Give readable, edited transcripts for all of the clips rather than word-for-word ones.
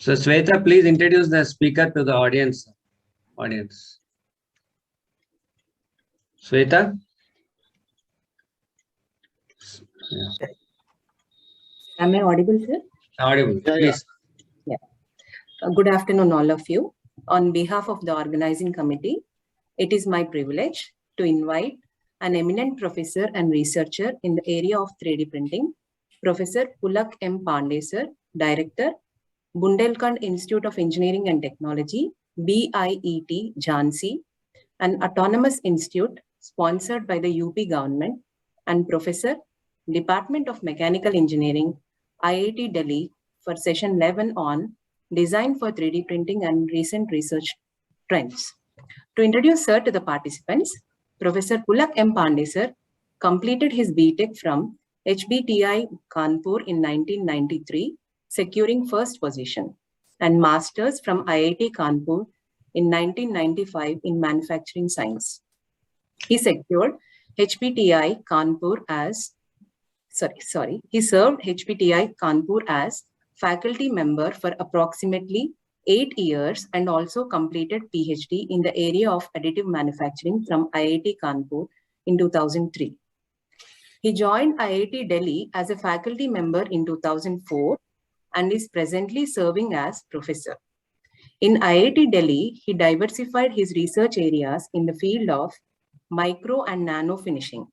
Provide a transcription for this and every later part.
So Sweta, please introduce the speaker to the audience. Sweta? Yeah. Am I audible, sir? Audible, please. Yeah. Good afternoon, all of you. On behalf of the organizing committee, it is my privilege to invite an eminent professor and researcher in the area of 3D printing, Professor Pulak M. Pandey, sir, Director, Bundelkhand Institute of Engineering and Technology, BIET, Jhansi, an autonomous institute sponsored by the UP government, and Professor, Department of Mechanical Engineering, IIT Delhi, for session 11 on Design for 3D Printing and Recent Research Trends. To introduce sir to the participants, Professor Pulak M. Pandey, sir, completed his BTech from HBTI Kanpur in 1993, securing first position, and Masters from IIT Kanpur in 1995 in Manufacturing Science. He secured HBTI Kanpur as, he served HBTI Kanpur as faculty member for approximately 8 years and also completed PhD in the area of additive manufacturing from IIT Kanpur in 2003. He joined IIT Delhi as a faculty member in 2004 and is presently serving as professor. In IIT Delhi, he diversified his research areas in the field of micro and nano finishing,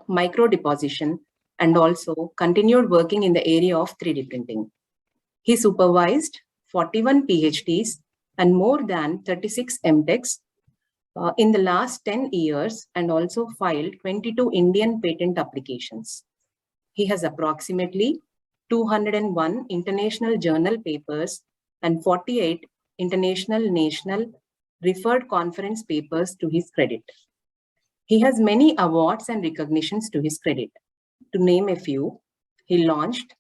micro deposition, and also continued working in the area of 3D printing. He supervised 41 PhDs and more than 36 MTechs in the last 10 years and also filed 22 Indian patent applications. He has approximately 201 international journal papers and 48 international national referred conference papers to his credit. He has many awards and recognitions to his credit. To name a few, he launched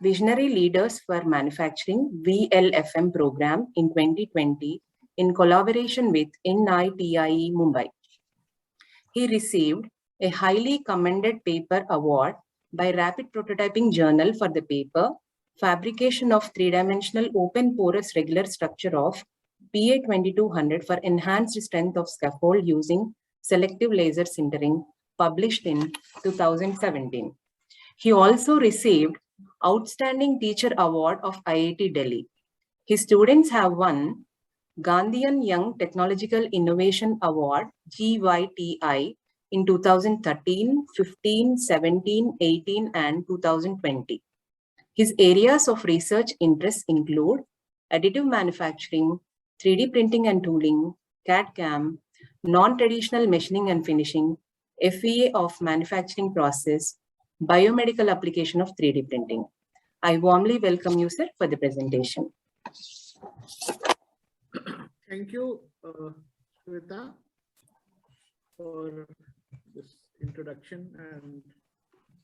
Visionary Leaders for Manufacturing VLFM program in 2020 in collaboration with NITIE Mumbai. He received a highly commended paper award by Rapid Prototyping Journal for the paper Fabrication of Three-Dimensional Open Porous Regular Structure of PA2200 for Enhanced Strength of Scaffold Using Selective Laser Sintering, published in 2017. He also received Outstanding Teacher Award of IIT Delhi. His students have won Gandhian Young Technological Innovation Award, GYTI, in 2013, 15, 17, 18, and 2020. His areas of research interests include additive manufacturing, 3D printing and tooling, CAD/CAM, non-traditional machining and finishing, FEA of manufacturing process, biomedical application of 3D printing. I warmly welcome you, sir, for the presentation. Thank you, Sweta, for this introduction and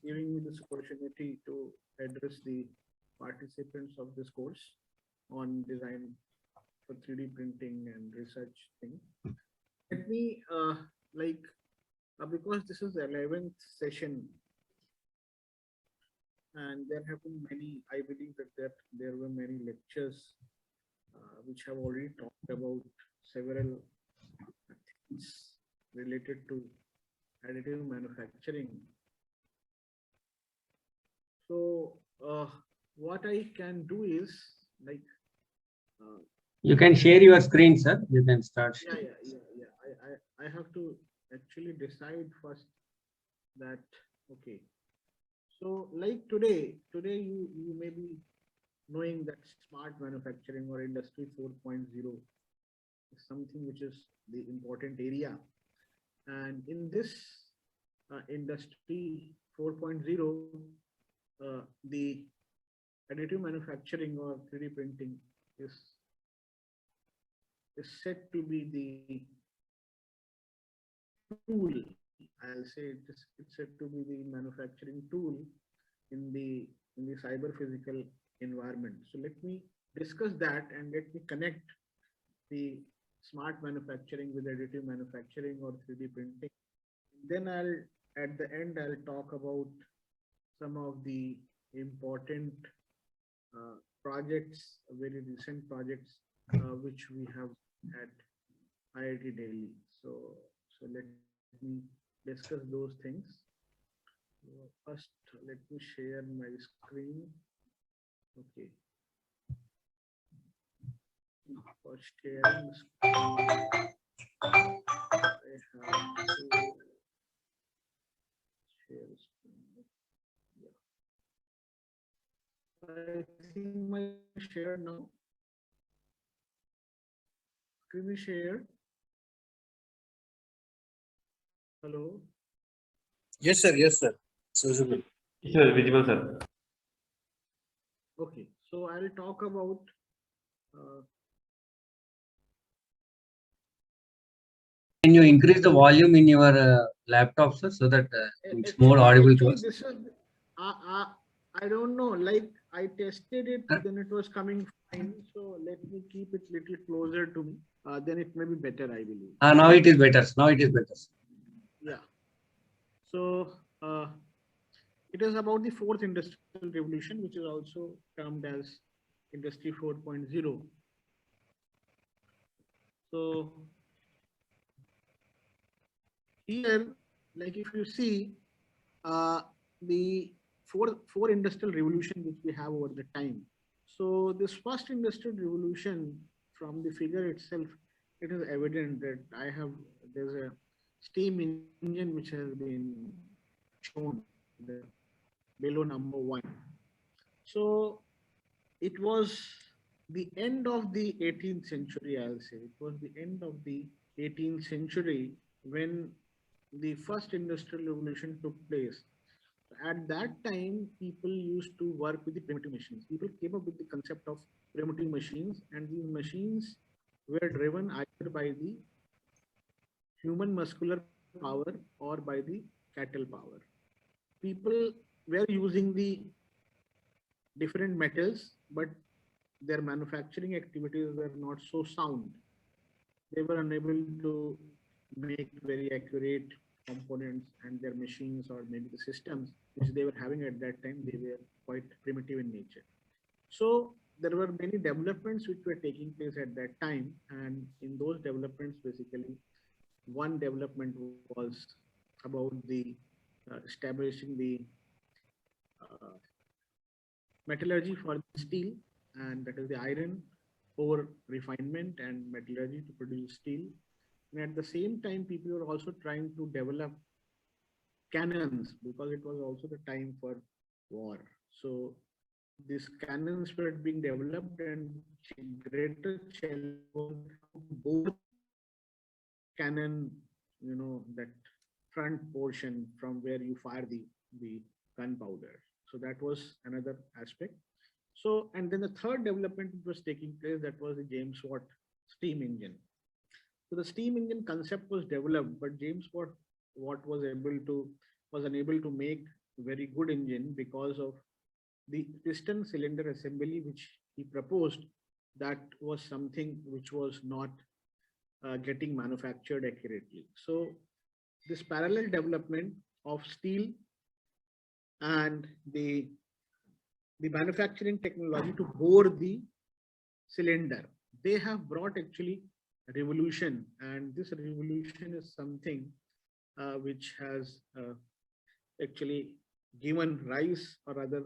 giving me this opportunity to address the participants of this course on design for 3D printing and research thing. Let me, because this is the 11th session, and there have been many, I believe that there were many lectures which have already talked about several things related to additive manufacturing. So what I can do is you can share your screen, sir. You can start. Yeah. I have to actually decide first that, okay. So like today you may be knowing that smart manufacturing or industry 4.0 is something which is the important area. And in this industry 4.0, the additive manufacturing or 3D printing is said to be the tool. I'll say it's said to be the manufacturing tool in the cyber physical environment. So let me discuss that and let me connect the smart manufacturing with additive manufacturing or 3D printing. Then at the end I'll talk about some of the important projects, very recent projects, which we have at IIT Delhi. So let me discuss those things. First, let me share my screen. Okay. For sharing the screen, I have to share screen. Yeah. I think my share now. Screen is shared. Hello. Yes, sir. Yes, sir. It's visible. Sir, visible, sir. Okay. So I'll talk about Can you increase the volume in your laptop, sir, so that it's more audible to us? This is, I don't know, like I tested it, then it was coming fine. So let me keep it little closer to me. Then it may be better, I believe. Now it is better. Now it is better. Yeah. So it is about the fourth industrial revolution, which is also termed as Industry 4.0. So here, like if you see the four industrial revolution which we have over the time. So this first industrial revolution, from the figure itself, it is evident that there's a steam engine which has been shown below number 1. So it was the end of the 18th century, I'll say. It was the end of the 18th century when the first industrial revolution took place. At that time, people used to work with the primitive machines. People came up with the concept of primitive machines, and these machines were driven either by the human muscular power or by the cattle power. People were using the different metals, but their manufacturing activities were not so sound. They were unable to make very accurate components, and their machines or maybe the systems which they were having at that time, they were quite primitive in nature. So there were many developments which were taking place at that time, and in those developments, basically, one development was about the establishing the metallurgy for steel, and that is the iron ore refinement and metallurgy to produce steel. And at the same time, people were also trying to develop cannons, because it was also the time for war. So these cannons were being developed, and greater challenge was both cannon, that front portion from where you fire the gunpowder. So that was another aspect. So, and then the third development was taking place, that was the James Watt steam engine. So the steam engine concept was developed, but James Watt was unable to make a very good engine because of the piston cylinder assembly which he proposed. That was something which was not getting manufactured accurately. So this parallel development of steel and the manufacturing technology to bore the cylinder, they have brought actually a revolution, and this revolution is something which has actually given rise, or rather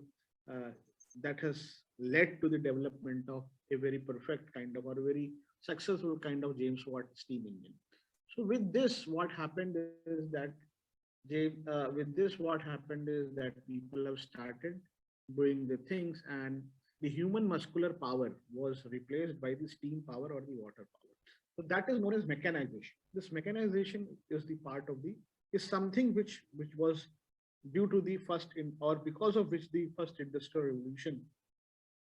that has led to the development of a very perfect kind of, or a very successful kind of James Watt steam engine. So with this, what happened is that people have started doing the things, and the human muscular power was replaced by the steam power or the water power. So that is known as mechanization. This mechanization is something which was due to the because of which the first industrial revolution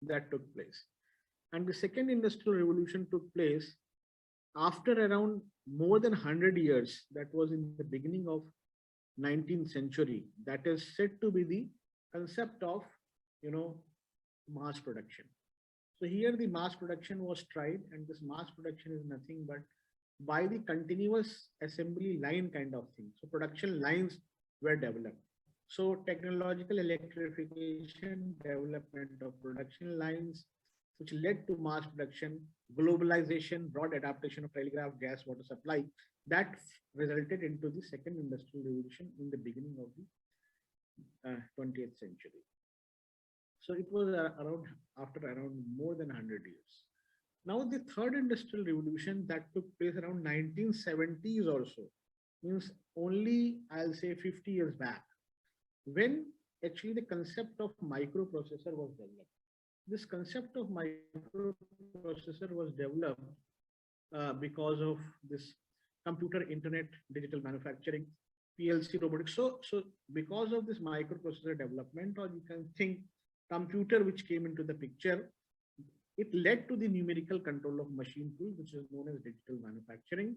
that took place. And the second industrial revolution took place after around more than 100 years. That was in the beginning of 19th century. That is said to be the concept of, mass production. So here the mass production was tried, and this mass production is nothing but by the continuous assembly line kind of thing. So production lines were developed. So technological electrification, development of production lines, which led to mass production, globalization, broad adaptation of telegraph, gas, water supply. That resulted into the second industrial revolution in the beginning of the 20th century. So it was around more than 100 years. Now the third industrial revolution that took place around 1970s or so, means only I'll say 50 years back, when actually the concept of microprocessor was developed. This concept of microprocessor was developed because of this computer, internet, digital manufacturing, PLC robotics. So because of this microprocessor development, or you can think computer which came into the picture, it led to the numerical control of machine tools, which is known as digital manufacturing.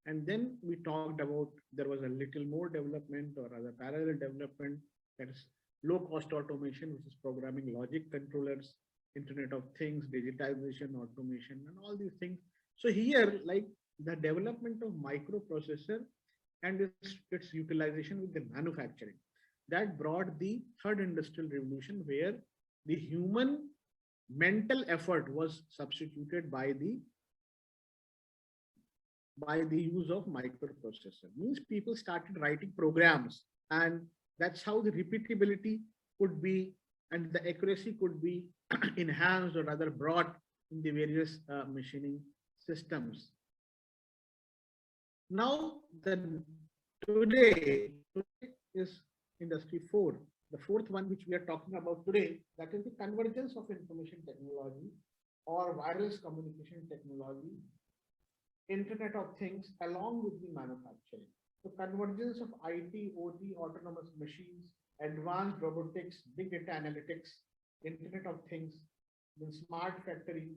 And then we talked about there was a little more development or other parallel development, that is low cost automation, which is programming logic controllers, Internet of Things, digitization, automation, and all these things. So here, like the development of microprocessor and its utilization with the manufacturing, that brought the third industrial revolution, where the human mental effort was substituted by the use of microprocessor. Means people started writing programs, and that's how the repeatability could be and the accuracy could be enhanced or rather brought in the various machining systems. Now, today is Industry 4. The fourth one which we are talking about today, that is the convergence of information technology or wireless communication technology, Internet of Things, along with the manufacturing. The convergence of IT, OT, autonomous machines, advanced robotics, big data analytics, Internet of Things, then smart factory,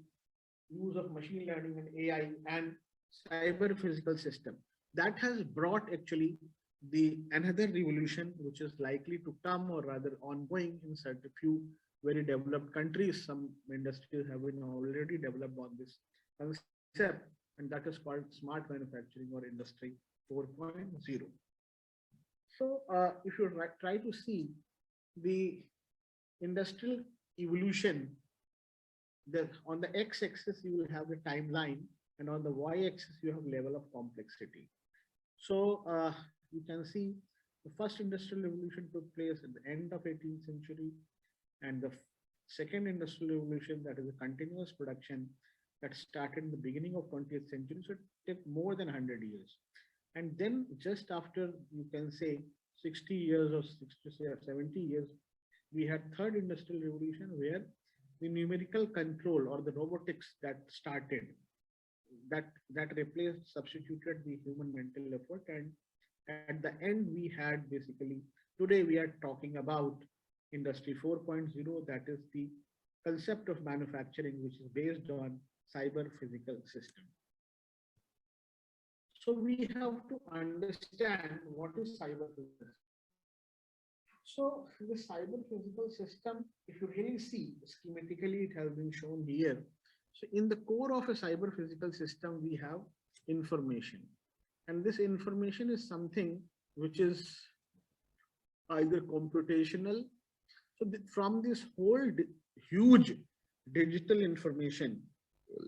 use of machine learning and AI, and cyber physical system. That has brought actually the another revolution which is likely to come, or rather ongoing in certain few very developed countries. Some industries have been already developed on this concept, and that is called smart manufacturing or Industry 4.0. So if you try to see the industrial evolution, on the x-axis you will have the timeline, and on the y-axis you have level of complexity. So you can see the first industrial revolution took place at the end of 18th century, and the second industrial revolution, that is a continuous production, that started in the beginning of 20th century. So it took more than 100 years. And then just after, you can say 60 years or 60 or 70 years, we had third industrial revolution, where the numerical control or the robotics that started, that replaced, substituted the human mental effort. And at the end, we had basically, today we are talking about Industry 4.0, that is the concept of manufacturing, which is based on cyber physical system. So we have to understand what is cyber physical. So the cyber physical system, if you really see schematically, it has been shown here. So in the core of a cyber physical system, we have information. And this information is something which is either computational. So from this whole huge digital information,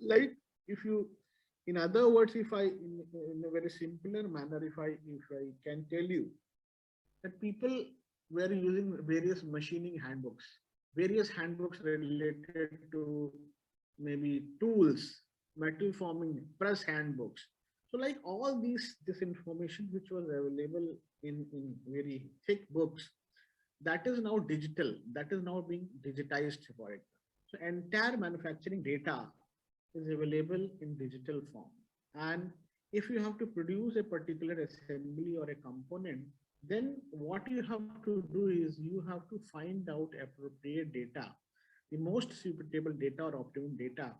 like if you, in other words, if I, in a very simpler manner, if I can tell you that people were using various machining handbooks, various handbooks related to maybe tools, metal forming, press handbooks. So like all this information which was available in very thick books, that is now digital, that is now being digitized for it. So entire manufacturing data is available in digital form. And if you have to produce a particular assembly or a component, then what you have to do is you have to find out appropriate data, the most suitable data or optimum data.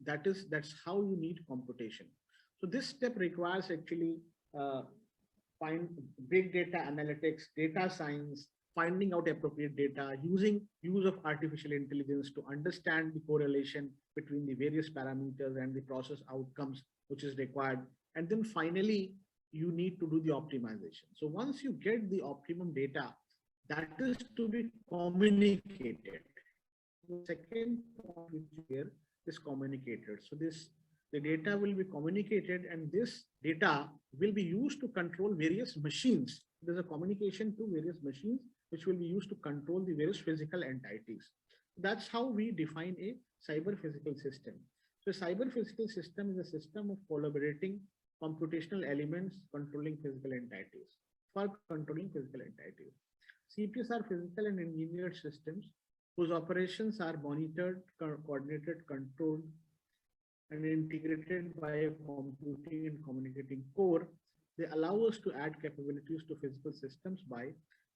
That's how you need computation. So this step requires actually find big data analytics, data science, finding out appropriate data, use of artificial intelligence to understand the correlation between the various parameters and the process outcomes which is required. And then finally, you need to do the optimization. So once you get the optimum data, that is to be communicated. The second point which here is communicated. So the data will be communicated, and this data will be used to control various machines. There's a communication to various machines which will be used to control the various physical entities. That's how we define a cyber physical system. So cyber physical system is a system of collaborating computational elements controlling physical entities. For controlling physical entities, CPS are physical and engineered systems whose operations are monitored, coordinated, controlled, and integrated by a computing and communicating core. They allow us to add capabilities to physical systems by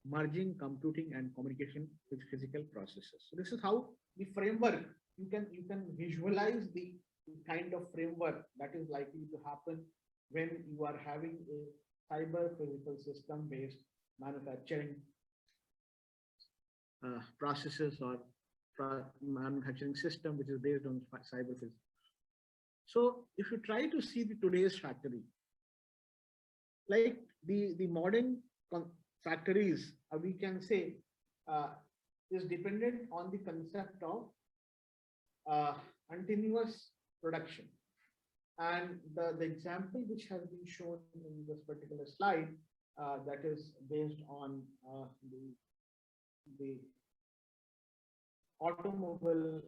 merging computing and communication with physical processes. So this is how the framework, you can visualize the kind of framework that is likely to happen when you are having a cyber physical system based manufacturing processes or manufacturing system which is based on cyber physics. So if you try to see the today's factory, like the modern factories, we can say is dependent on the concept of continuous production. And the example which has been shown in this particular slide that is based on the automobile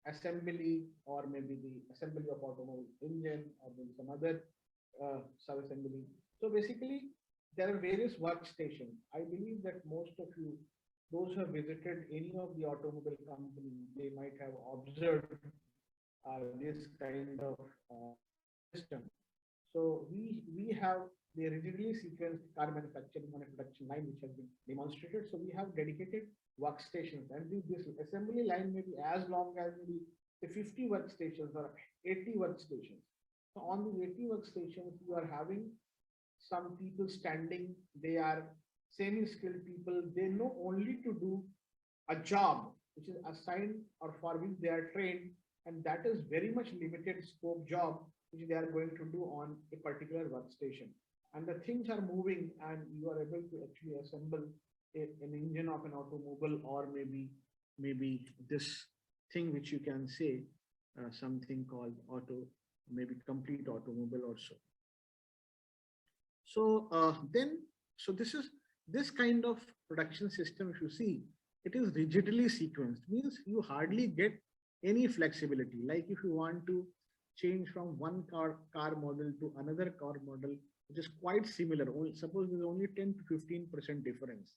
assembly, or maybe the assembly of automobile engine, or maybe some other sub-assembly. So basically, there are various workstations. I believe that most of you, those who have visited any of the automobile companies, they might have observed this kind of system. So we have the rigidly sequenced car manufacturing on a production line, which has been demonstrated. So we have dedicated workstations, and this assembly line may be as long as maybe 50 workstations or 80 workstations. So on the 80 workstations, you are having some people standing. They are semi-skilled people. They know only to do a job which is assigned or for which they are trained, and that is very much limited scope job which they are going to do on a particular workstation. And the things are moving, and you are able to actually assemble an engine of an automobile, or maybe this thing which you can say something called maybe complete automobile also. So so this kind of production system, if you see, it is rigidly sequenced, means you hardly get any flexibility. Like if you want to change from one car model to another car model, which is quite similar, suppose there's only 10 to 15% difference.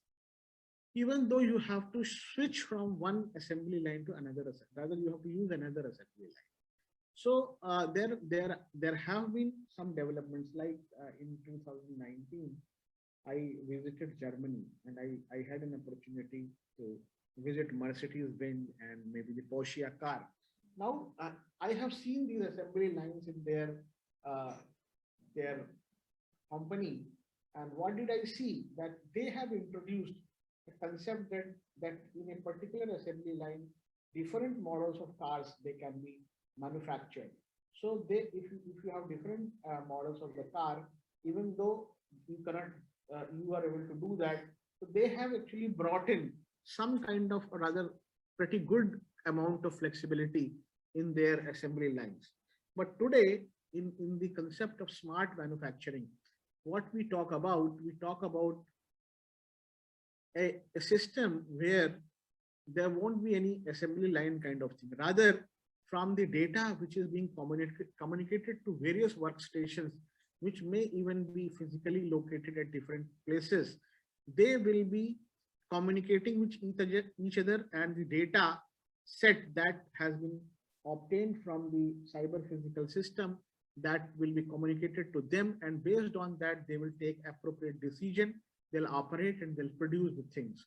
Even though you have to switch from one assembly line to another, rather you have to use another assembly line. So there have been some developments, like in 2019, I visited Germany, and I had an opportunity to visit Mercedes-Benz and maybe the Porsche car. Now I have seen these assembly lines in their company, and what did I see? That they have introduced a concept that in a particular assembly line, different models of cars, they can be manufactured. So if you have different models of the car, even though you cannot, you are able to do that. So they have actually brought in some kind of, or rather pretty good amount of flexibility in their assembly lines. But today, in the concept of smart manufacturing, what we talk about a system where there won't be any assembly line kind of thing. Rather, from the data which is being communicated to various workstations, which may even be physically located at different places, they will be communicating with each other, and the data set that has been obtained from the cyber physical system, that will be communicated to them, and based on that they will take appropriate decision, they'll operate, and they'll produce the things.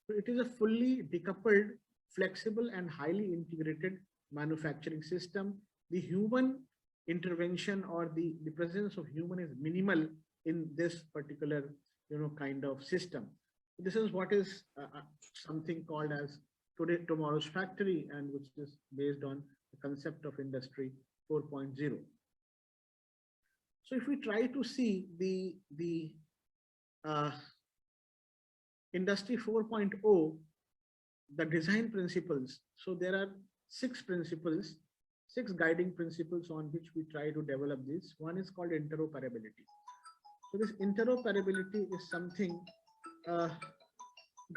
So it is a fully decoupled, flexible, and highly integrated manufacturing system. The human intervention or the presence of human is minimal in this particular kind of system. This is what is something called as tomorrow's factory, and which is based on the concept of Industry 4.0. So if we try to see the Industry 4.0, the design principles. So there are 6 principles, 6 guiding principles on which we try to develop this. One is called interoperability. So this interoperability is something,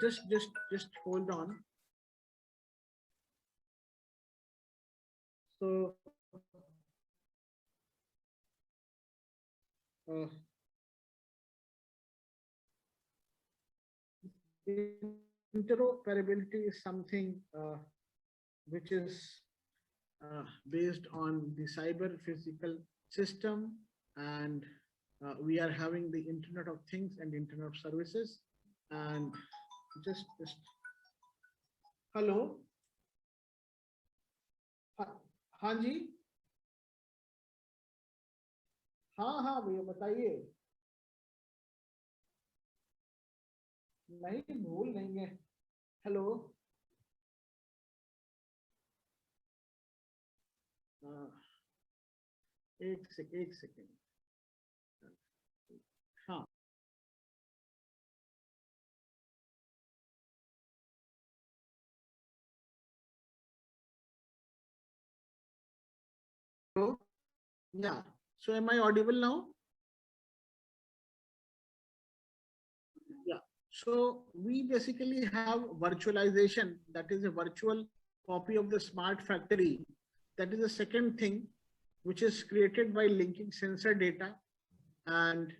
just hold on. So interoperability is something which is based on the cyber physical system, and we are having the Internet of Things and Internet of Services. And just hello, हाँ जी, हाँ भैया बताइए। नहीं भूल नहीं है। Hello, एक second. हाँ yeah, so am I audible now? Yeah, so we basically have virtualization, that is a virtual copy of the smart factory. That is the second thing, which is created by linking sensor data and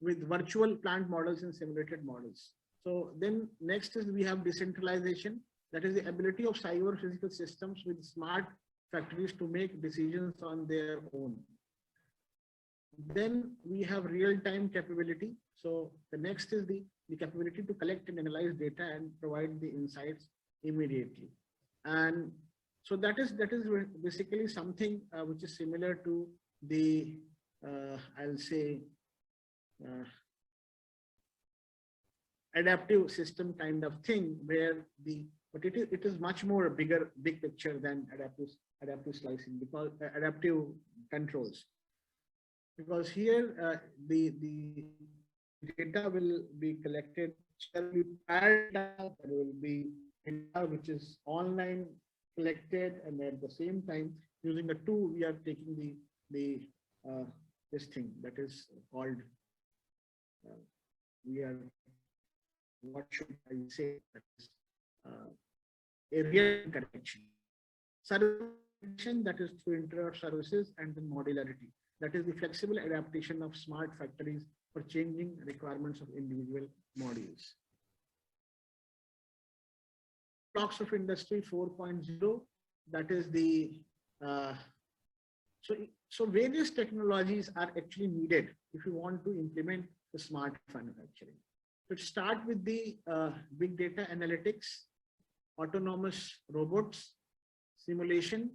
with virtual plant models and simulated models. So then next is we have decentralization, that is the ability of cyber physical systems with smart factories to make decisions on their own. Then we have real-time capability. So the next is the capability to collect and analyze data and provide the insights immediately. And so that is basically something which is similar to the I'll say adaptive system kind of thing, where but it is much more a big picture than adaptive slicing, because adaptive controls, because here the data will be collected, there will be data which is online collected, and at the same time using a tool we are taking this thing that is called what should I say, that is a real connection. Service, that is through Internet of Services, and then modularity, that is the flexible adaptation of smart factories for changing requirements of individual modules. Blocks of Industry 4.0, that is the so various technologies are actually needed if you want to implement the smart manufacturing. Let's start with the big data analytics, autonomous robots, simulation.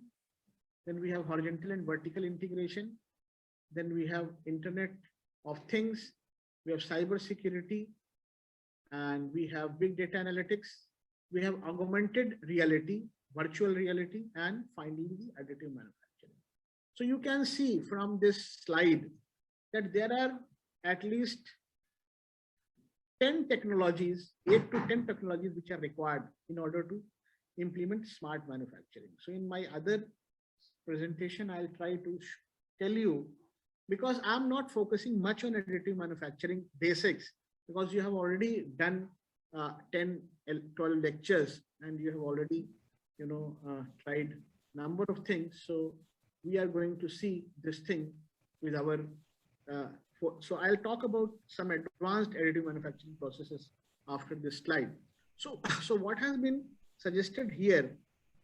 Then we have horizontal and vertical integration. Then we have Internet of Things. We have cyber security, and we have big data analytics. We have augmented reality, virtual reality, and finally the additive manufacturing. So you can see from this slide that there are at least 10 technologies, 8 to 10 technologies which are required in order to implement smart manufacturing. So in my other presentation, I'll try to tell you, because I'm not focusing much on additive manufacturing basics, because you have already done 10, 12 lectures, and you have already, tried number of things. So we are going to see this thing with our, so I'll talk about some advanced additive manufacturing processes after this slide. So what has been suggested here,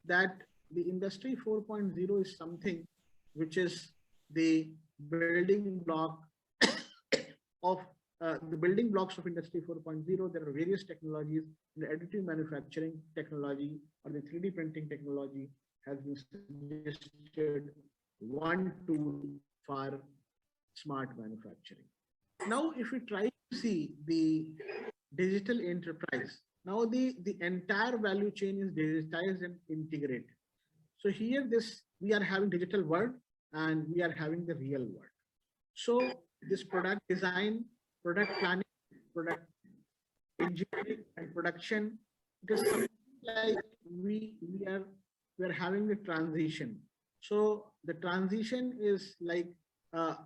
that the Industry 4.0 is something which is the building block of the building blocks of Industry 4.0. There are various technologies. The additive manufacturing technology or the 3D printing technology has been suggested one tool for smart manufacturing. Now, if we try to see the digital enterprise, now the entire value chain is digitized and integrated. So here we are having digital world and we are having the real world. So this product design, product planning, product engineering, and production, it is something like we are having the transition. So the transition is like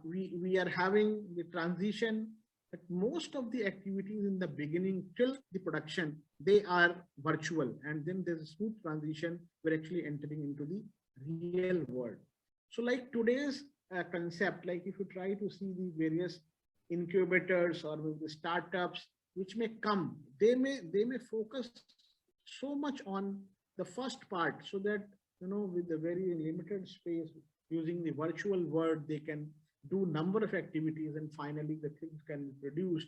we are having the transition that most of the activities in the beginning till the production, they are virtual, and then there's a smooth transition. We're actually entering into the real world. So like today's concept, like if you try to see the various incubators or the startups which may come, they may focus so much on the first part, so that with the very limited space, using the virtual world, they can do number of activities, and finally the things can be produced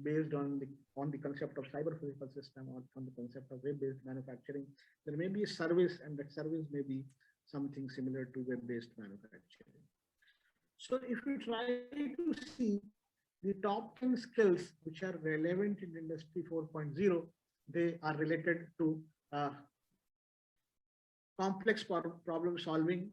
based on the concept of cyber physical system, or on the concept of web-based manufacturing. There may be a service, and that service may be something similar to web-based manufacturing. So if we try to see the top 10 skills which are relevant in Industry 4.0, they are related to complex problem solving,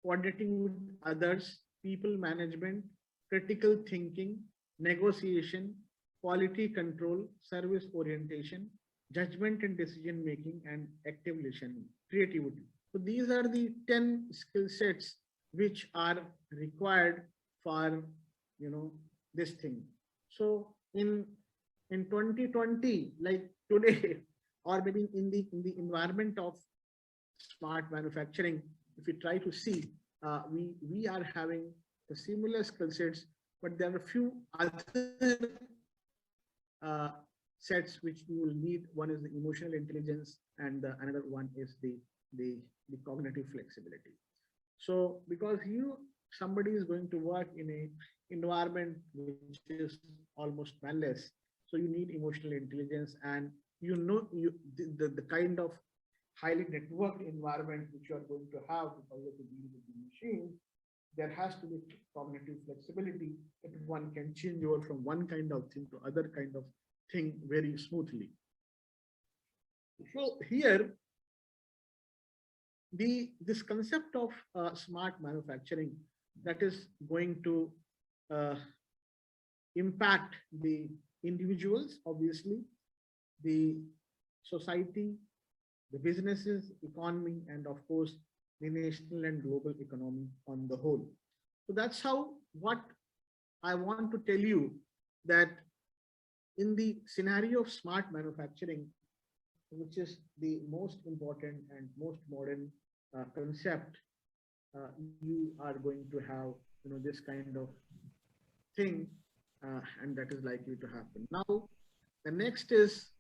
coordinating with others, people management, critical thinking, negotiation, quality control, service orientation, judgment and decision making, and active listening, creativity. So these are the 10 skill sets which are required for this thing. So in 2020, like today, or maybe in the environment of smart manufacturing, if we try to see, we are having the similar skill sets, but there are a few other sets which you will need. One is the emotional intelligence, and another one is the cognitive flexibility. So because somebody is going to work in a environment which is almost manless, so you need emotional intelligence, and the kind of highly networked environment which you are going to have, because of the deal with the machine, there has to be cognitive flexibility, that one can change over from one kind of thing to other kind of thing very smoothly. So here, this concept of smart manufacturing, that is going to impact the individuals, obviously, the society, the businesses, economy, and of course, the national and global economy on the whole. So that's how, what I want to tell you, that in the scenario of smart manufacturing, which is the most important and most modern concept, you are going to have this kind of thing, and that is likely to happen. Now, the next is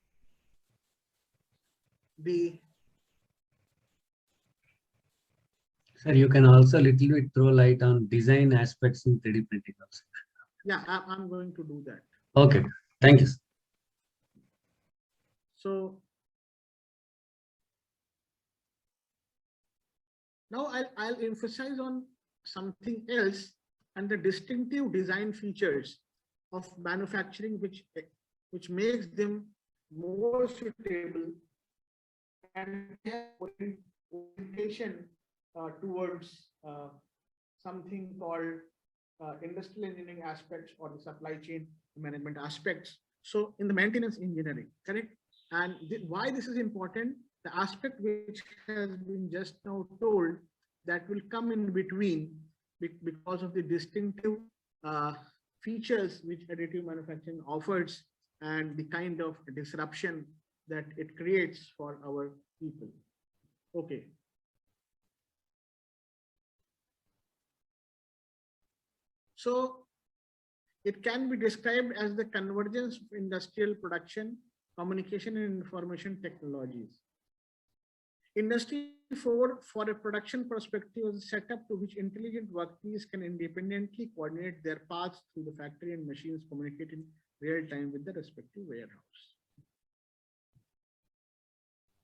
Sir, you can also little bit throw light on design aspects in 3D printing also. Yeah, I'm going to do that. Okay, thank you. So now I'll emphasize on something else, and the distinctive design features of manufacturing, which makes them more suitable and orientation towards something called industrial engineering aspects, or the supply chain management aspects. So in the maintenance engineering, correct? And why this is important, the aspect which has been just now told, that will come in between because of the distinctive features which additive manufacturing offers, and the kind of disruption that it creates for our people. Okay. So it can be described as the convergence of industrial production, communication, and information technologies. Industry 4, for a production perspective, is a setup to which intelligent workpiece can independently coordinate their paths through the factory, and machines communicate in real time with the respective warehouse.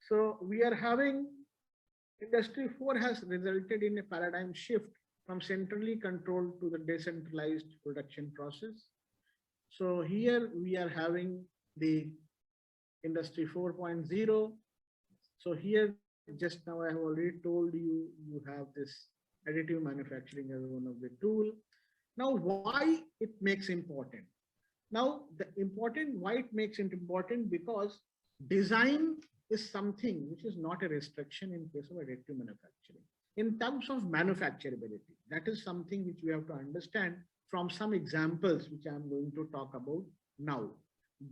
So we are having Industry 4 has resulted in a paradigm shift from centrally controlled to the decentralized production process. So here we are having the Industry 4.0. So here, just now I have already told you, you have this additive manufacturing as one of the tool. Now, why it makes important? Now, why it makes it important, because design is something which is not a restriction in case of additive manufacturing. In terms of manufacturability, that is something which we have to understand from some examples which I'm going to talk about now.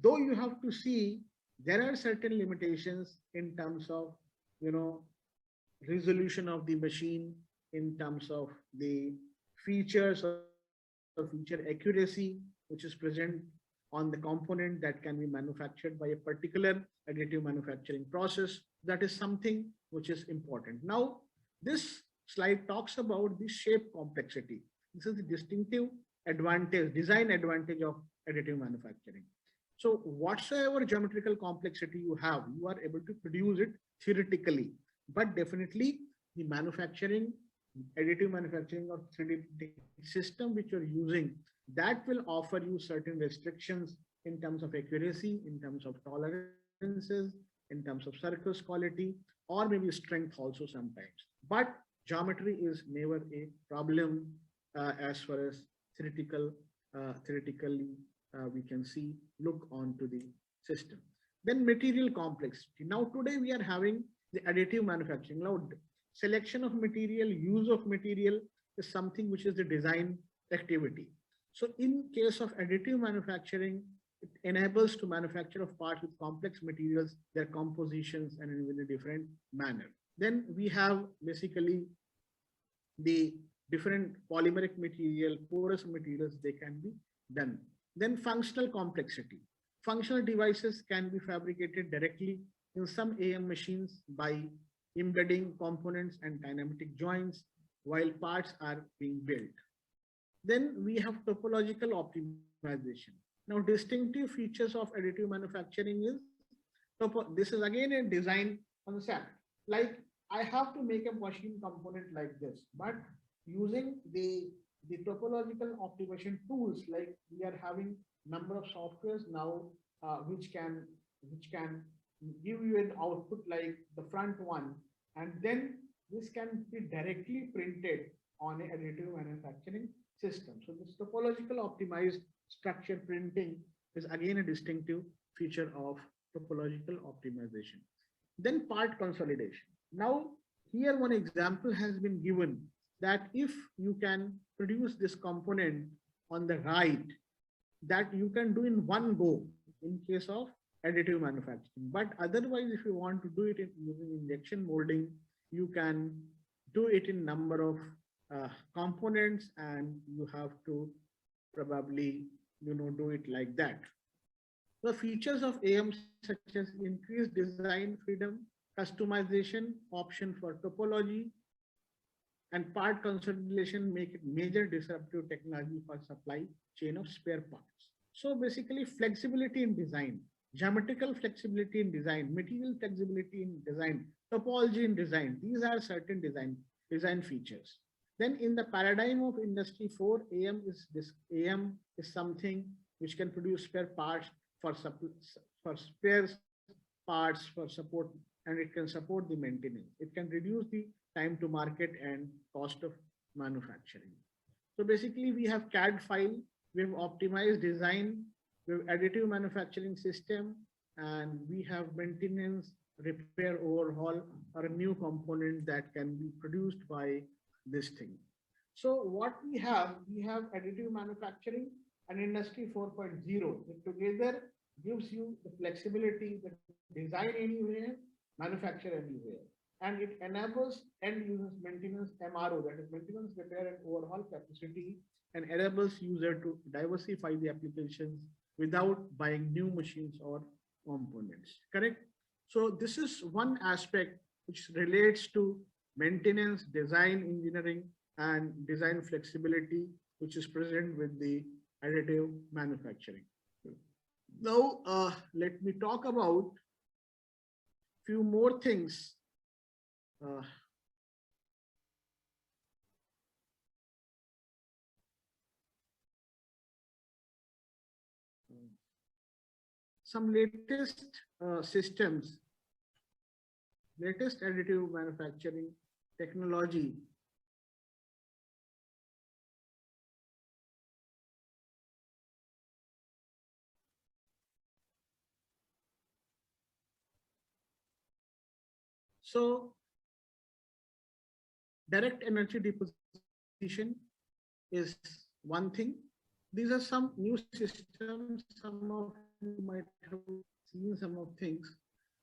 Though you have to see there are certain limitations in terms of, resolution of the machine, in terms of the features or feature accuracy, which is present on the component that can be manufactured by a particular additive manufacturing process. That is something which is important. Now, this slide talks about the shape complexity. This is the distinctive advantage, design advantage of additive manufacturing. So whatsoever geometrical complexity you have, you are able to produce it theoretically, but definitely the manufacturing, additive manufacturing or 3D system which you're using, that will offer you certain restrictions in terms of accuracy, in terms of tolerances, in terms of surface quality, or maybe strength also sometimes. But geometry is never a problem as far as theoretically we can see, look onto the system. Then material complexity. Now today we are having the additive manufacturing. Now selection of material, use of material is something which is the design activity. So in case of additive manufacturing, it enables to manufacture of parts with complex materials, their compositions, and in a different manner. Then we have basically the different polymeric material, porous materials, they can be done. Then functional complexity. Functional devices can be fabricated directly in some AM machines by embedding components and kinematic joints while parts are being built. Then we have topological optimization. Now, distinctive features of additive manufacturing is, this is again a design concept. Like I have to make a machine component like this, but using the topological optimization tools, like we are having number of softwares now which can give you an output like the front one, and then this can be directly printed on an additive manufacturing system. So this topological optimized structure printing is again a distinctive feature of topological optimization. Then part consolidation. Now here one example has been given that if you can produce this component on the right, that you can do in one go in case of additive manufacturing. But otherwise, if you want to do it using injection molding, you can do it in number of components, and you have to probably do it like that. The features of AM such as increased design freedom, customization, option for topology, and part consolidation make it major disruptive technology for supply chain of spare parts. So basically flexibility in design, geometrical flexibility in design, material flexibility in design, topology in design, these are certain design features. Then in the paradigm of Industry 4, AM is something which can produce spare parts for spare parts for support, and it can support the maintenance. It can reduce the time to market and cost of manufacturing. So basically we have CAD file, we have optimized design, we have additive manufacturing system, and we have maintenance, repair, overhaul, or a new component that can be produced by this thing. So what we have additive manufacturing and Industry 4.0. It together gives you the flexibility, the design anywhere, manufacture anywhere. And it enables end users maintenance MRO, that is maintenance, repair, and overhaul capacity, and enables user to diversify the applications without buying new machines or components. Correct? So this is one aspect which relates to maintenance, design engineering, and design flexibility, which is present with the additive manufacturing. Now, let me talk about few more things. Some latest systems, latest additive manufacturing technology So direct energy deposition is one thing. These are some new systems. Some of you might have seen some of things.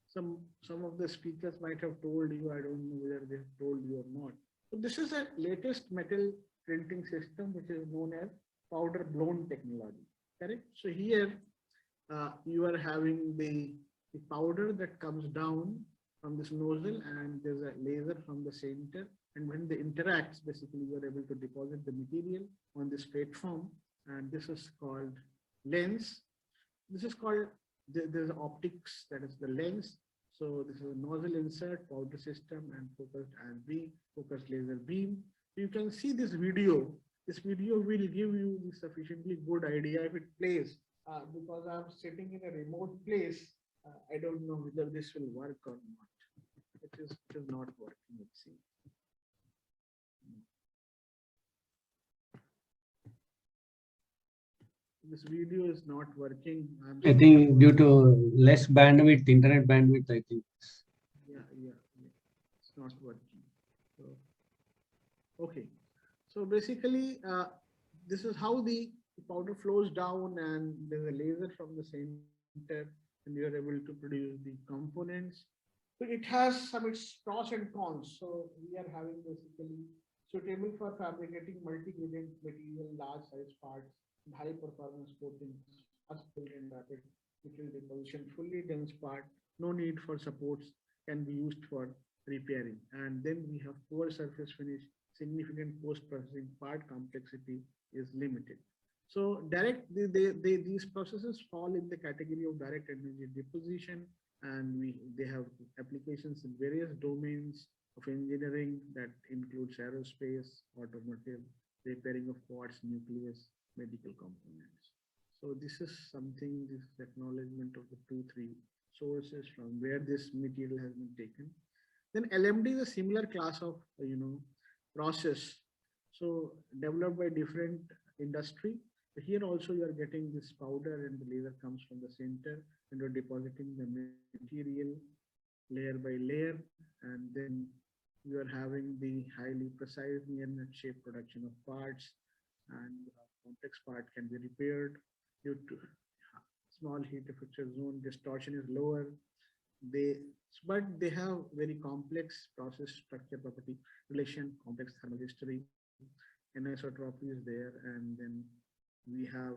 Some of the speakers might have told you, I don't know whether they have told you or not. So this is a latest metal printing system, which is known as powder blown technology. Correct? So here you are having the powder that comes down from this nozzle, and there's a laser from the center. And when they interacts, basically you are able to deposit the material on this platform. And this is called lens. This is called, there's optics, that is the lens. So this is a nozzle insert, powder system, and focused laser beam. You can see this video. This video will give you the sufficiently good idea if it plays, because I'm sitting in a remote place. I don't know whether this will work or not. It is not working, it seems. This video is not working. I think due to less bandwidth, internet bandwidth, I think. Yeah. It's not working. So, okay. So basically, this is how the powder flows down, and there's a laser from the center, and you are able to produce the components. So it has some its pros and cons. So we are having basically suitable for fabricating multi-gradient material, large size parts, and high performance coatings, fast build and rapid material deposition, fully dense part, no need for supports, can be used for repairing. And then we have poor surface finish, significant post-processing, part complexity is limited. So these processes fall in the category of direct energy deposition, and they have applications in various domains of engineering that includes aerospace, automotive, repairing of parts, nucleus, medical components. So this is something, this acknowledgement of the 2-3 sources from where this material has been taken. Then LMD is a similar class of process, so developed by different industry. So here also you are getting this powder, and the laser comes from the center, and you're depositing the material layer by layer, and then you are having the highly precise near net shape production of parts, and complex part can be repaired due to small heat effector zone. Distortion is lower. But they have very complex process structure property relation, complex thermal history, anisotropy is there, and then we have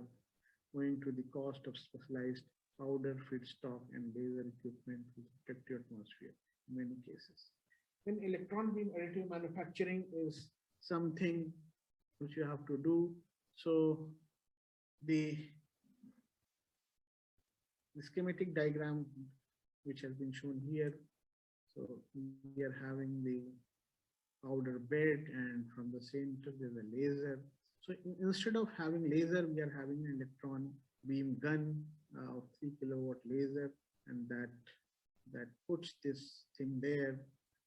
going to the cost of specialized powder feedstock and laser equipment to protect your atmosphere in many cases. Then electron beam additive manufacturing is something which you have to do. So the schematic diagram which has been shown here. So we are having the powder bed, and from the center there's a laser. So instead of having laser, we are having an electron beam gun of 3 kilowatt laser, and that puts this thing there,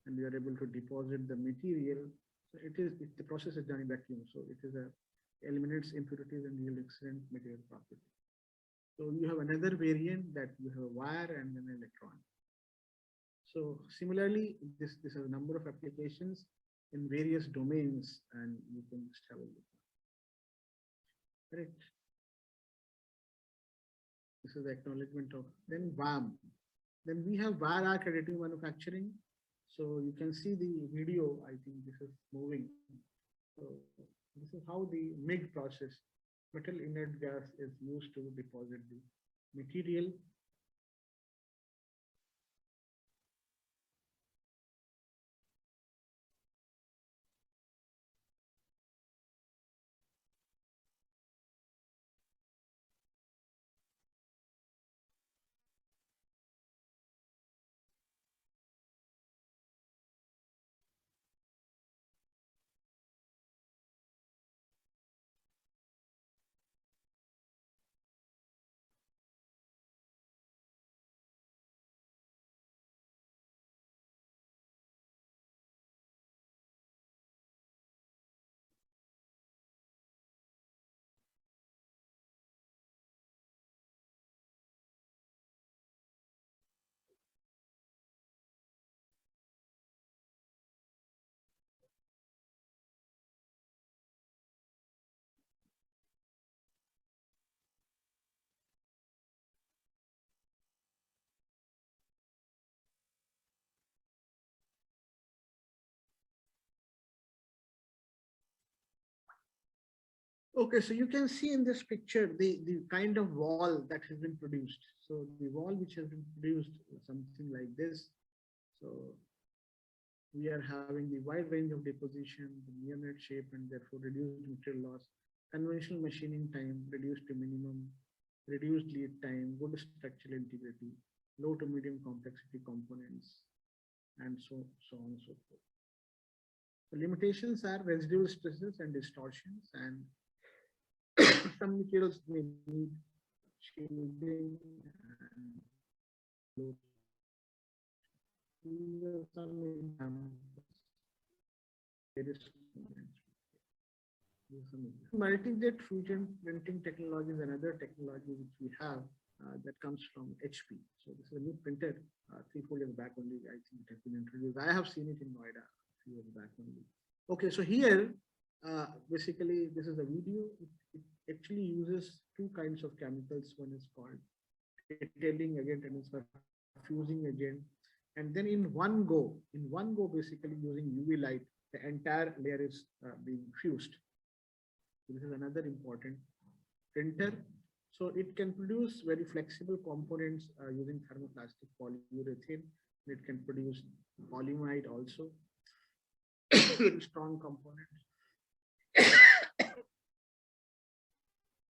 and we are able to deposit the material. So the process is done in vacuum. So it is eliminates impurities and yield excellent material property. So you have another variant that you have a wire and an electron. So similarly, this has a number of applications in various domains, and you can just have a look. Correct. This is the acknowledgement of then VAM. Then we have wire arc additive manufacturing. So you can see the video. I think this is moving. So this is how the MIG process, metal inert gas, is used to deposit the material. Okay, so you can see in this picture the kind of wall that has been produced. So the wall which has been produced is something like this. So we are having the wide range of deposition, the near-net shape, and therefore reduced material loss, conventional machining time reduced to minimum, reduced lead time, good structural integrity, low to medium complexity components, and so on and so forth. The limitations are residual stresses and distortions, and some materials may need shielding and low. These are some examples. Various components. Multi-jet fusion printing technology is another technology which we have that comes from HP. So this is a new printer, 3-4 years back only. I think it has been introduced. I have seen it in Noida a few years back only. Okay, so here, basically, this is a video. It actually uses two kinds of chemicals. One is called detailing agent and it's a fusing agent. And then in one go, basically using UV light, the entire layer is being fused. This is another important printer. So it can produce very flexible components using thermoplastic polyurethane. It can produce polyimide also, very strong components.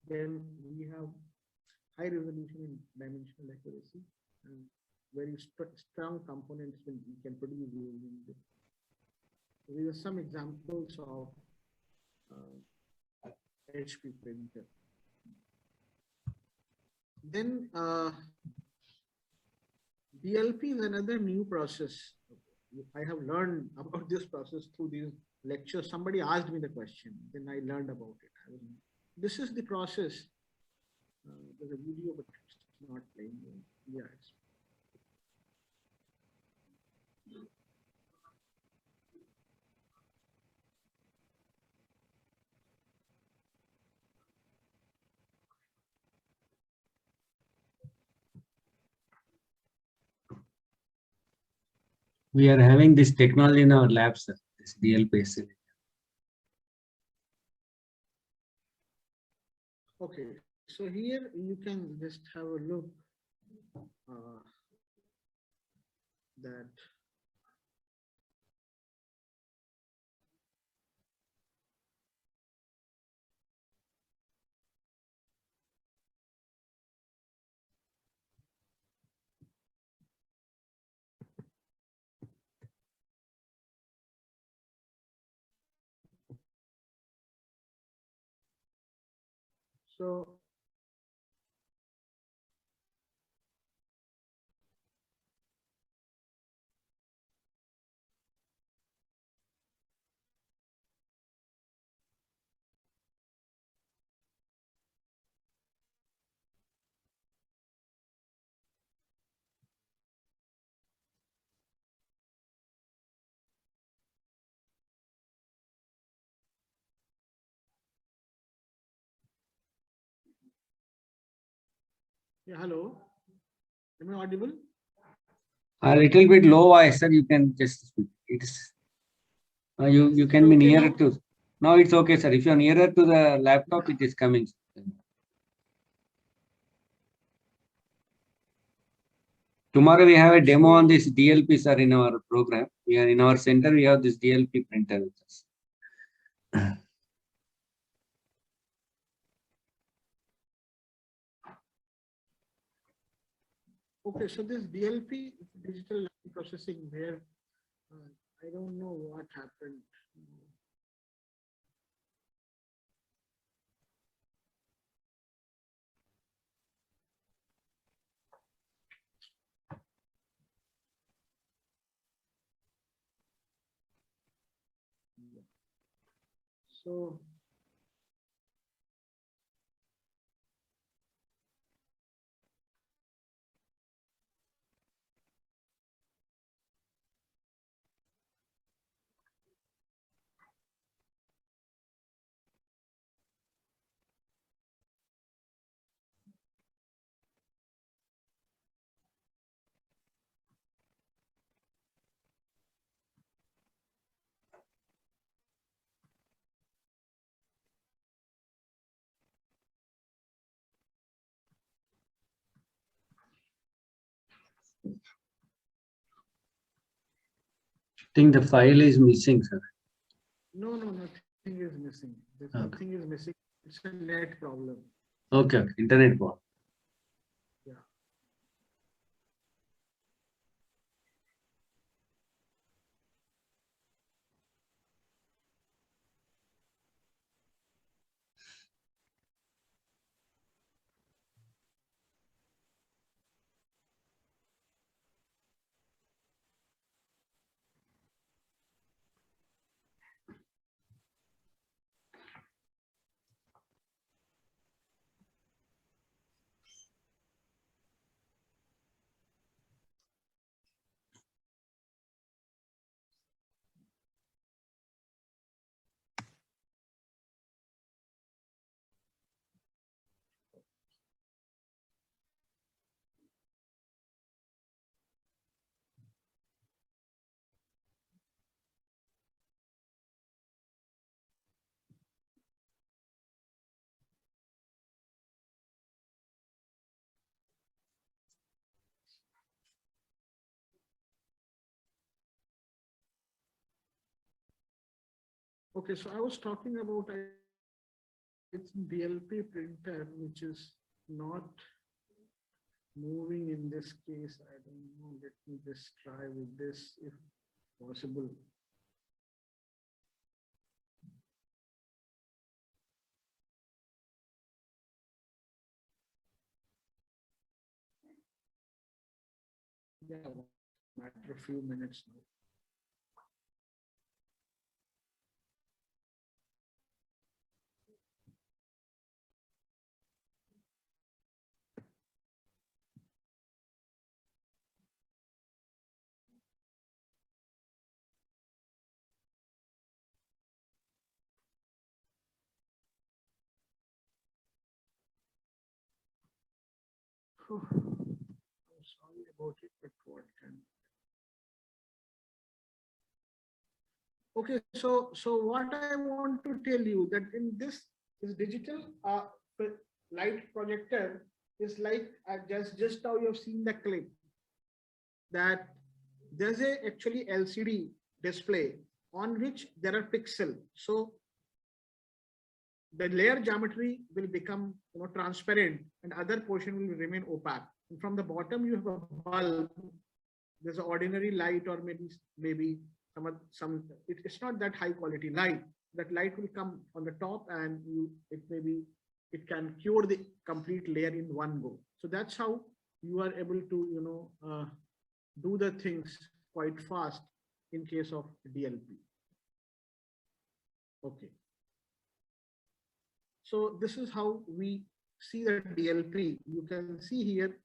Then we have high resolution and dimensional accuracy and very strong components when we can produce using this. These are some examples of HP printer. Then DLP is another new process. I have learned about this process through these lectures. Somebody asked me the question, then I learned about it. This is the process. There's a video, but it's not playing. Yeah, it's We are having this technology in our lab, sir. This DLP. okay. So here you can just have a look that so yeah, hello. Am I audible? A little bit low voice, sir. You can just speak. It's you can be Okay nearer now? to. No, it's okay, sir. If you're nearer to the laptop, it is coming. Tomorrow we have a demo on this DLP, sir, in our program. We are in our center. We have this DLP printer with us. Okay, so this DLP, digital line processing, where I don't know what happened. So think the file is missing, sir. No, nothing is missing. There's Okay. nothing is missing. It's a net problem. Okay, okay. Internet board. Yeah. Okay, so I was talking about it's DLP printer, which is not moving in this case. I don't know. Let me just try with this if possible. Yeah, matter a few minutes now. I'm sorry about it, but what can? Okay, so what I want to tell you that in this digital light projector is like just how you have seen the clip that there's a actually LCD display on which there are pixels. So the layer geometry will become transparent and other portion will remain opaque. And from the bottom you have a bulb. There's an ordinary light or maybe it's not that high quality light. That light will come on the top and it can cure the complete layer in one go. So that's how you are able to do the things quite fast in case of DLP. Okay. So this is how we see the DLP. You can see here.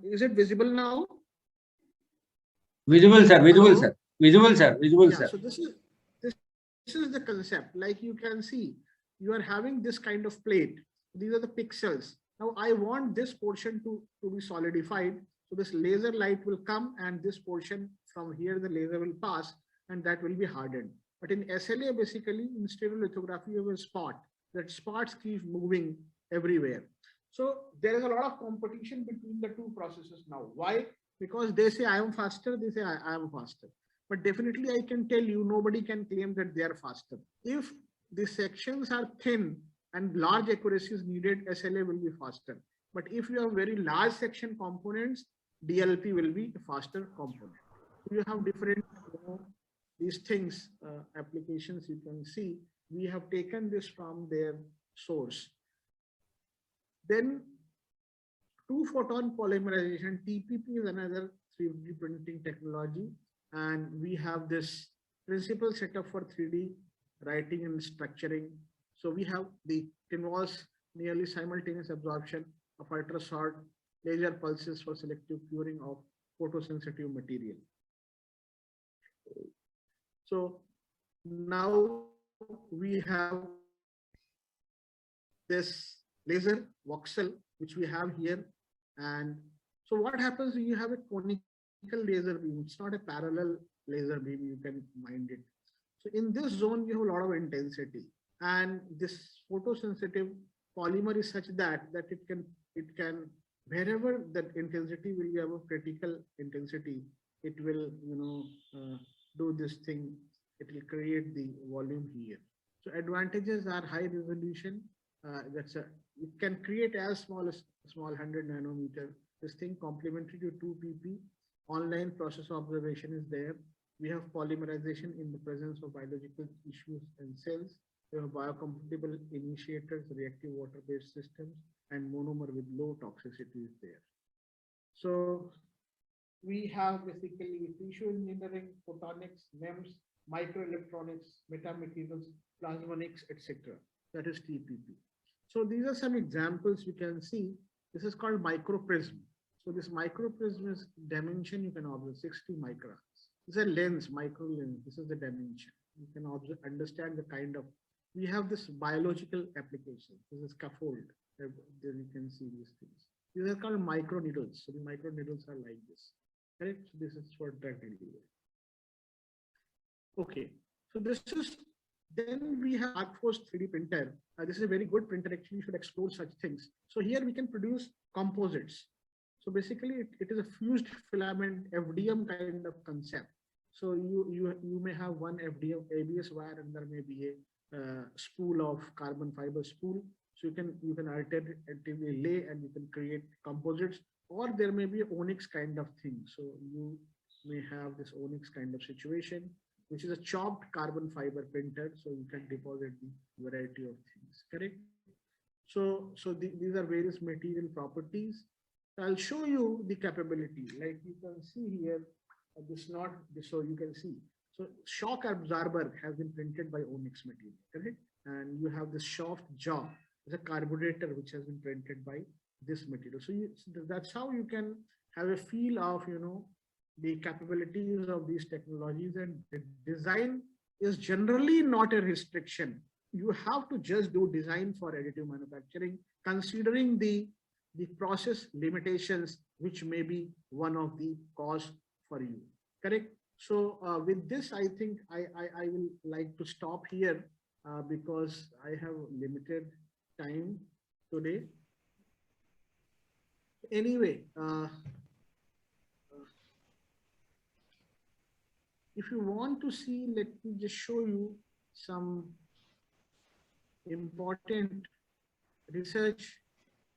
Is it visible now? Visible, sir. Visible, Hello? sir. Visible, sir. Visible, Yeah, sir. so this is the concept. Like you can see, you are having this kind of plate. These are the pixels. Now I want this portion to be solidified. So this laser light will come and this portion from here, the laser will pass and that will be hardened. But in SLA, basically in stereolithography, you have a spot. That spots keep moving everywhere. So there is a lot of competition between the two processes now. Why? Because they say I am faster, they say I am faster. But definitely I can tell you, nobody can claim that they are faster. If the sections are thin and large accuracy is needed, SLA will be faster. But if you have very large section components, DLP will be a faster component. You have different, these things, applications you can see. We have taken this from their source. Then 2-photon polymerization, TPP is another 3D printing technology. And we have this principal setup for 3D writing and structuring. So we have it involves nearly simultaneous absorption of ultra-short laser pulses for selective curing of photosensitive material. So now we have this laser voxel, which we have here. And so what happens when you have a conical laser beam? It's not a parallel laser beam, you can mind it. So in this zone, you have a lot of intensity. And this photosensitive polymer is such that it can wherever that intensity will be above critical intensity, it will do this thing, it will create the volume here. So advantages are high resolution. It can create as small 100 nanometer. This thing complementary to 2 pp. Online process observation is there. We have polymerization in the presence of biological tissues and cells. We have biocompatible initiators, reactive water-based systems, and monomer with low toxicity is there. So we have basically tissue engineering, photonics, MEMS, microelectronics, metamaterials, plasmonics, etc. That is TPP. So these are some examples you can see. This is called microprism. So this microprism is dimension you can observe 60 microns. This is a lens, micro lens. This is the dimension. You can observe, understand the kind of. We have this biological application. This is scaffold. There you can see these things. These are called micro needles. So the micro needles are like this. Correct? So this is for drug delivery. Okay. So this is, then we have ArcForce 3D printer. This is a very good printer. Actually, you should explore such things. So here we can produce composites. So basically, it is a fused filament FDM kind of concept. So you may have one FDM ABS wire, and there may be a spool of carbon fiber spool. So you can alternatively lay and you can create composites, or there may be an onyx kind of thing. So you may have this onyx kind of situation, which is a chopped carbon fiber printer. So you can deposit the variety of things. Correct. So these are various material properties. I'll show you the capability. Like you can see here, this not this, so you can see. So shock absorber has been printed by onyx material, correct? And you have this soft jaw, is a carburetor which has been printed by this material. So that's how you can have a feel of, you know, the capabilities of these technologies, and the design is generally not a restriction. You have to just do design for additive manufacturing, considering the process limitations, which may be one of the cause for you. Correct. So with this, I think I will like to stop here because I have limited time today. Anyway, if you want to see, let me just show you some important research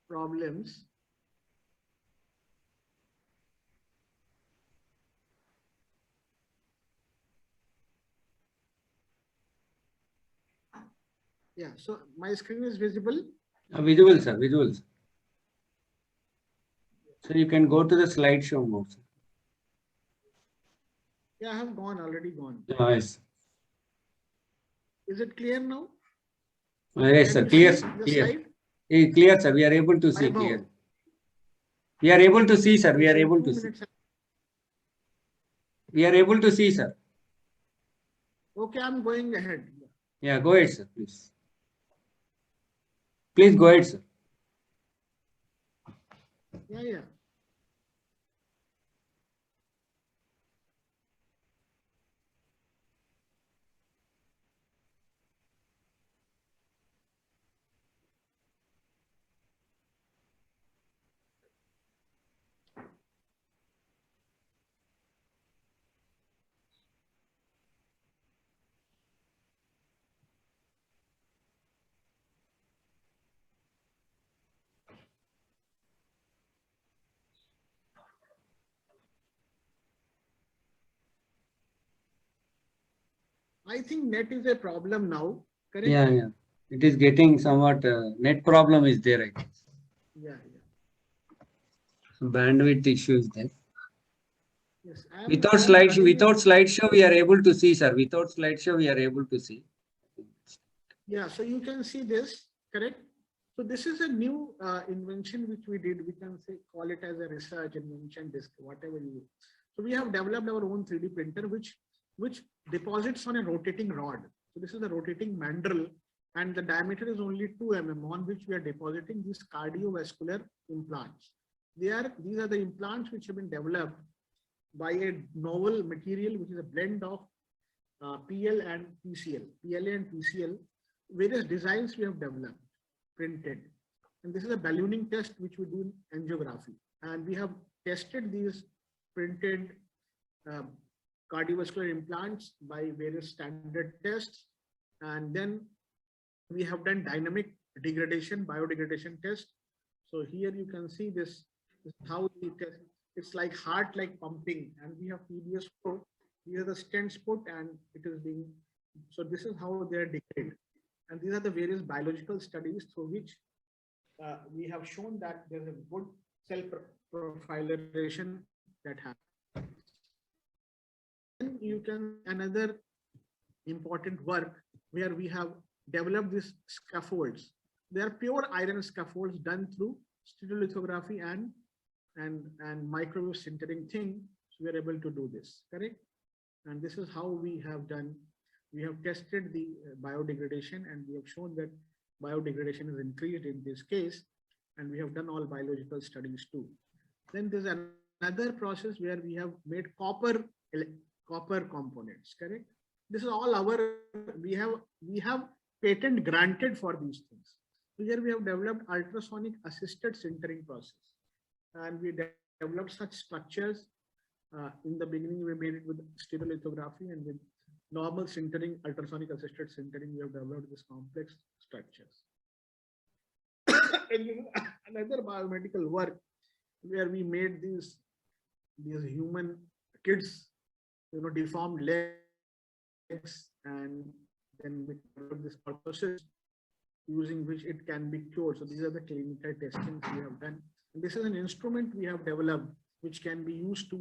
problems. Yeah, so my screen is visible. Visual, sir. Visual. Sir. So you can go to the slideshow mode. Sir. Yeah, I have already gone. Yes. Is it clear now? Yes, sir. Clear. Clear. Clear, sir. We are able to see clear. We are able to see, sir. We are able to see. We are able to see, sir. Okay, I'm going ahead. Yeah, go ahead, sir, please. Please go ahead, sir. Yeah. I think net is a problem now. Correct? Yeah. It is getting somewhat net problem is there, I guess. Yeah. Bandwidth issue is there. Yes. Without slideshow, we are able to see, sir. Without slideshow, we are able to see. Yeah, so you can see this, correct? So this is a new invention which we did. We can say call it as a research invention, disk, whatever you. So we have developed our own 3D printer which deposits on a rotating rod. So this is a rotating mandrel, and the diameter is only 2 mm, on which we are depositing these cardiovascular implants. These are the implants which have been developed by a novel material, which is a blend of PL and PCL. PLA and PCL, various designs we have developed, printed. And this is a ballooning test which we do in angiography. And we have tested these printed cardiovascular implants by various standard tests. And then we have done dynamic degradation, biodegradation test. So here you can see this is how the test, it's like heart like pumping, and we have PBS put, these are the stents put, and it is being, so this is how they are degraded. And these are the various biological studies through which we have shown that there's a good cell proliferation that happens. Then you can, another important work where we have developed these scaffolds. They are pure iron scaffolds done through stereolithography and microwave sintering thing. So we are able to do this, correct? And this is how we have done. We have tested the biodegradation, and we have shown that biodegradation is increased in this case. And we have done all biological studies too. Then there's another process where we have made copper components, correct? This is all our, we have patent granted for these things. So here we have developed ultrasonic assisted sintering process, and we developed such structures. In the beginning, we made it with stereolithography, and with normal sintering, ultrasonic assisted sintering, we have developed this complex structures. And another biomedical work where we made these human kids, deformed legs, and then we developed this process using which it can be cured. So these are the clinical testings we have done. And this is an instrument we have developed which can be used to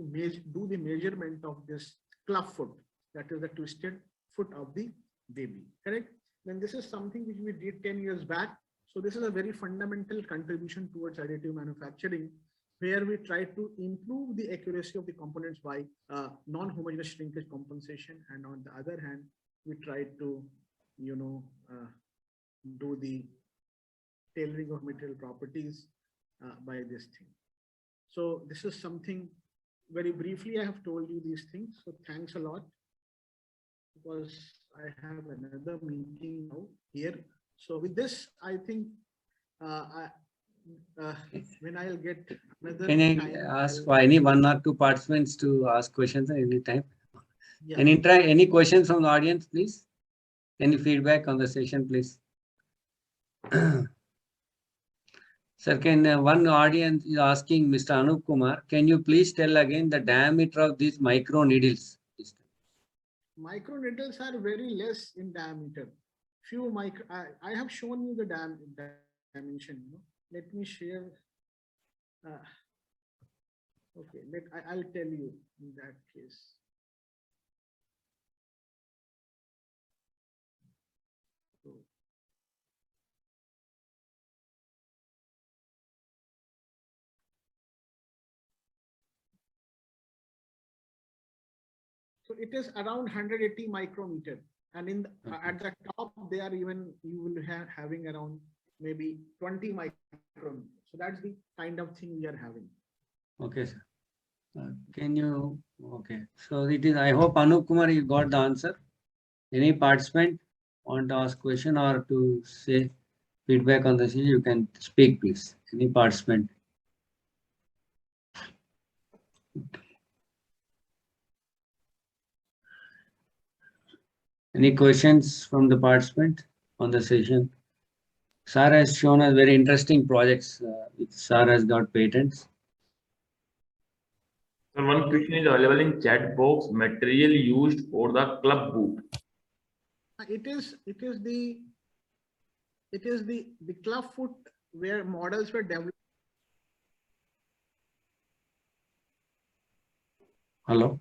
do the measurement of this club foot, that is the twisted foot of the baby, correct? Then this is something which we did 10 years back. So this is a very fundamental contribution towards additive manufacturing, where we try to improve the accuracy of the components by non-homogeneous shrinkage compensation. And on the other hand, we try to, do the tailoring of material properties by this thing. So this is something very briefly I have told you these things. So thanks a lot, because I have another meeting now here. So with this, I think when I'll get another Can I time, ask for any one or two participants to ask questions at any time? yeah. Any questions from the audience, please? Any feedback on the session, please? Sir, one audience is asking Mr. Anup Kumar, can you please tell again the diameter of these micro needles? Micro needles are very less in diameter. Few micro, I have shown you the dimension. Let me share. Okay, I'll tell you in that case. So it is around 180 micrometer, and in at the top they are even, you will have having around maybe 20 micrometer. So that's the kind of thing we are having. Okay, sir. Okay. So it is, I hope Anup Kumar, you got the answer. Any participant want to ask question or to say feedback on the session, you can speak, please. Any participant? Any questions from the participant on the session? Sir has shown us very interesting projects. Sir has got patents. So one question is available in chat box. Material used for the club boot. It is the club foot where models were developed. Hello.